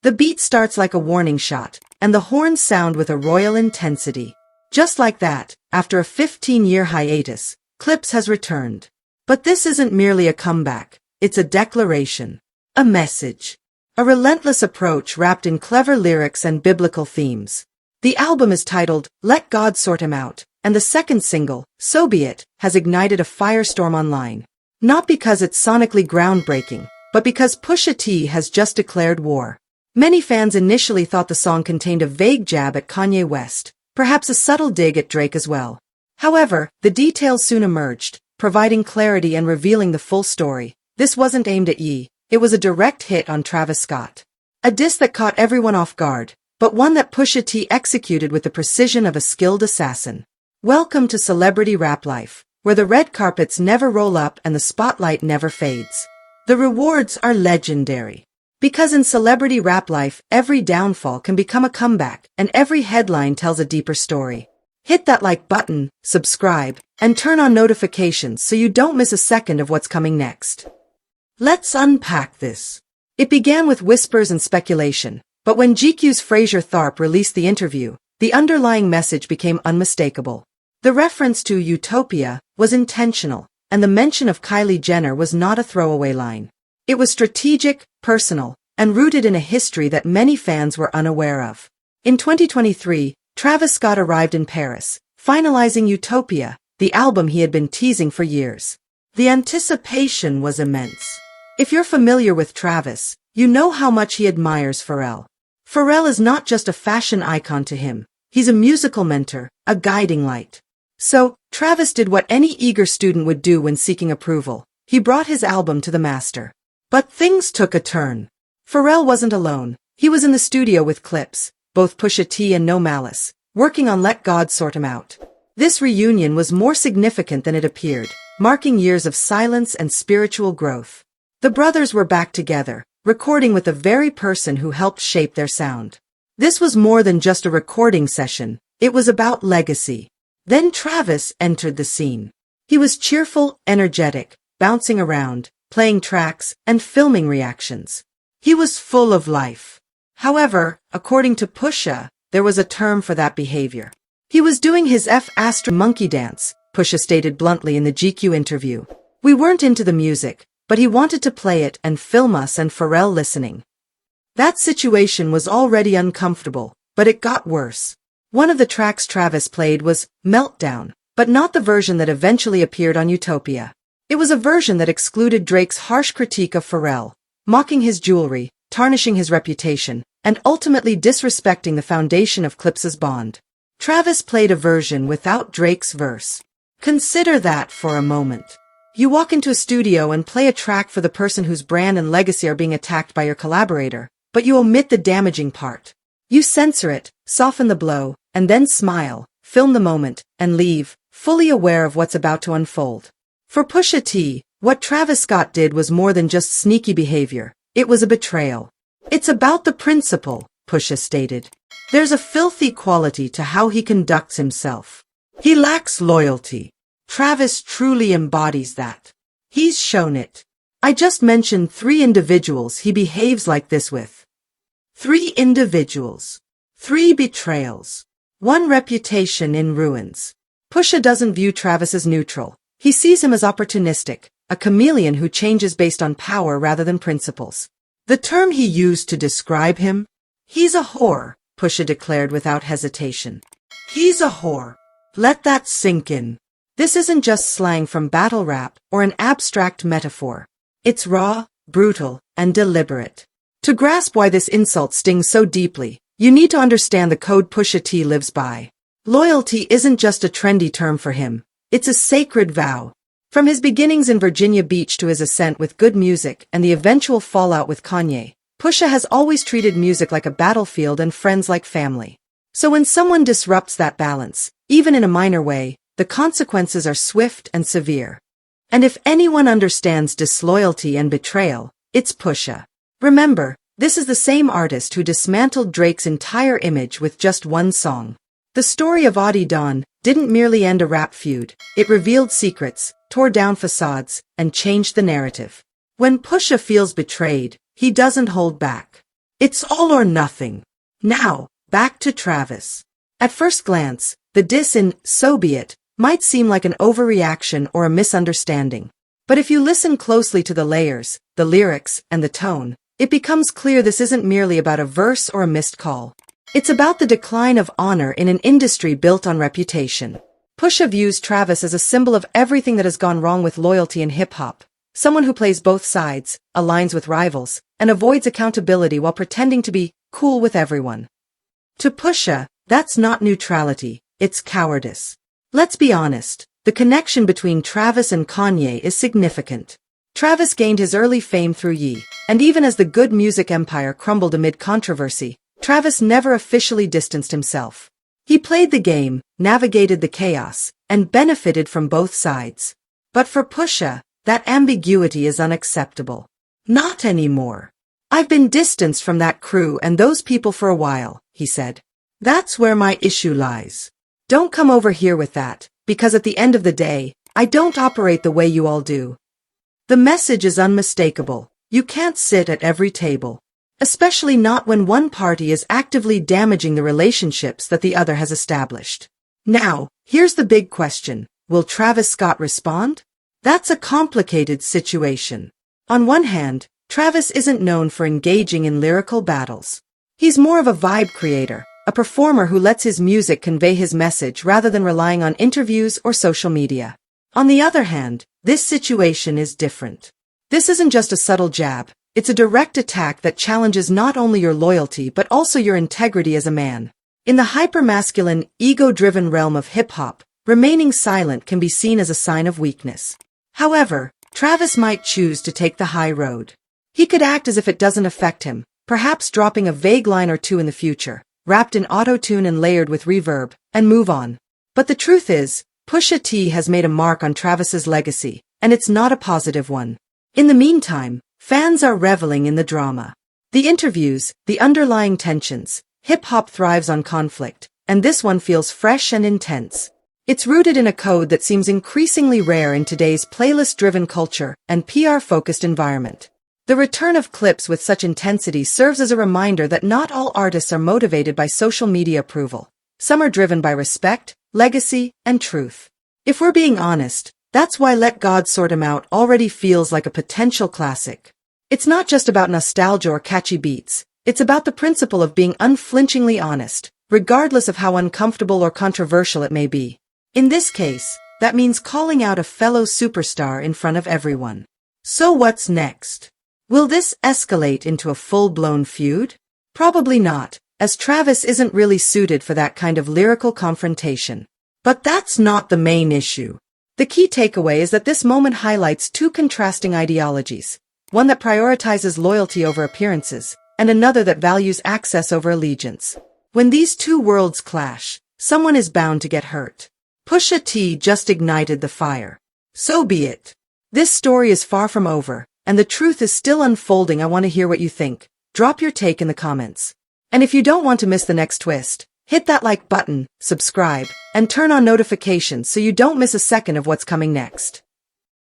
The beat starts like a warning shot, and the horns sound with a royal intensity. Just like that, after a 15-year hiatus, Clipse has returned. But this isn't merely a comeback, it's a declaration. A message. A relentless approach wrapped in clever lyrics and biblical themes. The album is titled, Let God Sort Him Out, and the second single, So Be It, has ignited a firestorm online. Not because it's sonically groundbreaking, but because Pusha T has just declared war. Many fans initially thought the song contained a vague jab at Kanye West, perhaps a subtle dig at Drake as well. However, the details soon emerged, providing clarity and revealing the full story. This wasn't aimed at Ye, it was a direct hit on Travis Scott. A diss that caught everyone off guard, but one that Pusha T executed with the precision of a skilled assassin. Welcome to celebrity rap life, where the red carpets never roll up and the spotlight never fades. The rewards are legendary. Because in celebrity rap life, every downfall can become a comeback, and every headline tells a deeper story. Hit that like button, subscribe, and turn on notifications so you don't miss a second of what's coming next. Let's unpack this. It began with whispers and speculation, but when GQ's Fraser Tharp released the interview, the underlying message became unmistakable. The reference to Utopia was intentional, and the mention of Kylie Jenner was not a throwaway line. It was strategic, personal, and rooted in a history that many fans were unaware of. In 2023, Travis Scott arrived in Paris, finalizing Utopia, the album he had been teasing for years. The anticipation was immense. If you're familiar with Travis, you know how much he admires Pharrell. Pharrell is not just a fashion icon to him, he's a musical mentor, a guiding light. So, Travis did what any eager student would do when seeking approval. He brought his album to the master. But things took a turn. Pharrell wasn't alone. He was in the studio with Clipse, both Pusha T and No Malice, working on Let God Sort Him Out. This reunion was more significant than it appeared, marking years of silence and spiritual growth. The brothers were back together, recording with the very person who helped shape their sound. This was more than just a recording session, it was about legacy. Then Travis entered the scene. He was cheerful, energetic, bouncing around, playing tracks, and filming reactions. He was full of life. However, according to Pusha, there was a term for that behavior. He was doing his monkey dance, Pusha stated bluntly in the GQ interview. We weren't into the music, but he wanted to play it and film us and Pharrell listening. That situation was already uncomfortable, but it got worse. One of the tracks Travis played was Meltdown, but not the version that eventually appeared on Utopia. It was a version that excluded Drake's harsh critique of Pharrell, mocking his jewelry, tarnishing his reputation, and ultimately disrespecting the foundation of Clipse's bond. Travis played a version without Drake's verse. Consider that for a moment. You walk into a studio and play a track for the person whose brand and legacy are being attacked by your collaborator, but you omit the damaging part. You censor it, soften the blow, and then smile, film the moment, and leave, fully aware of what's about to unfold. For Pusha T, what Travis Scott did was more than just sneaky behavior. It was a betrayal. It's about the principle, Pusha stated. There's a filthy quality to how he conducts himself. He lacks loyalty. Travis truly embodies that. He's shown it. I just mentioned 3 individuals he behaves like this with. 3 individuals. 3 betrayals. 1 reputation in ruins. Pusha doesn't view Travis as neutral. He sees him as opportunistic, a chameleon who changes based on power rather than principles. The term he used to describe him? He's a whore, Pusha declared without hesitation. He's a whore. Let that sink in. This isn't just slang from battle rap or an abstract metaphor. It's raw, brutal, and deliberate. To grasp why this insult stings so deeply, you need to understand the code Pusha T lives by. Loyalty isn't just a trendy term for him. It's a sacred vow. From his beginnings in Virginia Beach to his ascent with good music and the eventual fallout with Kanye, Pusha has always treated music like a battlefield and friends like family. So when someone disrupts that balance, even in a minor way, the consequences are swift and severe. And if anyone understands disloyalty and betrayal, it's Pusha. Remember, this is the same artist who dismantled Drake's entire image with just one song. The story of Audi Dawn didn't merely end a rap feud, it revealed secrets, tore down facades, and changed the narrative. When Pusha feels betrayed, he doesn't hold back. It's all or nothing. Now, back to Travis. At first glance, the diss in So Be It might seem like an overreaction or a misunderstanding. But if you listen closely to the layers, the lyrics, and the tone, it becomes clear this isn't merely about a verse or a missed call. It's about the decline of honor in an industry built on reputation. Pusha views Travis as a symbol of everything that has gone wrong with loyalty in hip-hop. Someone who plays both sides, aligns with rivals, and avoids accountability while pretending to be cool with everyone. To Pusha, that's not neutrality, it's cowardice. Let's be honest, the connection between Travis and Kanye is significant. Travis gained his early fame through Ye, and even as the good music empire crumbled amid controversy, Travis never officially distanced himself. He played the game, navigated the chaos, and benefited from both sides. But for Pusha, that ambiguity is unacceptable. Not anymore. I've been distanced from that crew and those people for a while, he said. That's where my issue lies. Don't come over here with that, because at the end of the day, I don't operate the way you all do. The message is unmistakable. You can't sit at every table. Especially not when one party is actively damaging the relationships that the other has established. Now, here's the big question. Will Travis Scott respond? That's a complicated situation. On one hand, Travis isn't known for engaging in lyrical battles. He's more of a vibe creator, a performer who lets his music convey his message rather than relying on interviews or social media. On the other hand, this situation is different. This isn't just a subtle jab, it's a direct attack that challenges not only your loyalty but also your integrity as a man. In the hypermasculine, ego-driven realm of hip-hop, remaining silent can be seen as a sign of weakness. However, Travis might choose to take the high road. He could act as if it doesn't affect him, perhaps dropping a vague line or two in the future, wrapped in auto-tune and layered with reverb, and move on. But the truth is, Pusha T has made a mark on Travis's legacy, and it's not a positive one. In the meantime, fans are reveling in the drama. The interviews, the underlying tensions, hip-hop thrives on conflict, and this one feels fresh and intense. It's rooted in a code that seems increasingly rare in today's playlist-driven culture and PR-focused environment. The return of Clipse with such intensity serves as a reminder that not all artists are motivated by social media approval. Some are driven by respect, legacy, and truth. If we're being honest, that's why Let God Sort 'Em Out already feels like a potential classic. It's not just about nostalgia or catchy beats, it's about the principle of being unflinchingly honest, regardless of how uncomfortable or controversial it may be. In this case, that means calling out a fellow superstar in front of everyone. So what's next? Will this escalate into a full-blown feud? Probably not, as Travis isn't really suited for that kind of lyrical confrontation. But that's not the main issue. The key takeaway is that this moment highlights two contrasting ideologies, one that prioritizes loyalty over appearances, and another that values access over allegiance. When these two worlds clash, someone is bound to get hurt. Pusha T just ignited the fire. So be it. This story is far from over, and the truth is still unfolding. I want to hear what you think. Drop your take in the comments. And if you don't want to miss the next twist, hit that like button, subscribe, and turn on notifications so you don't miss a second of what's coming next.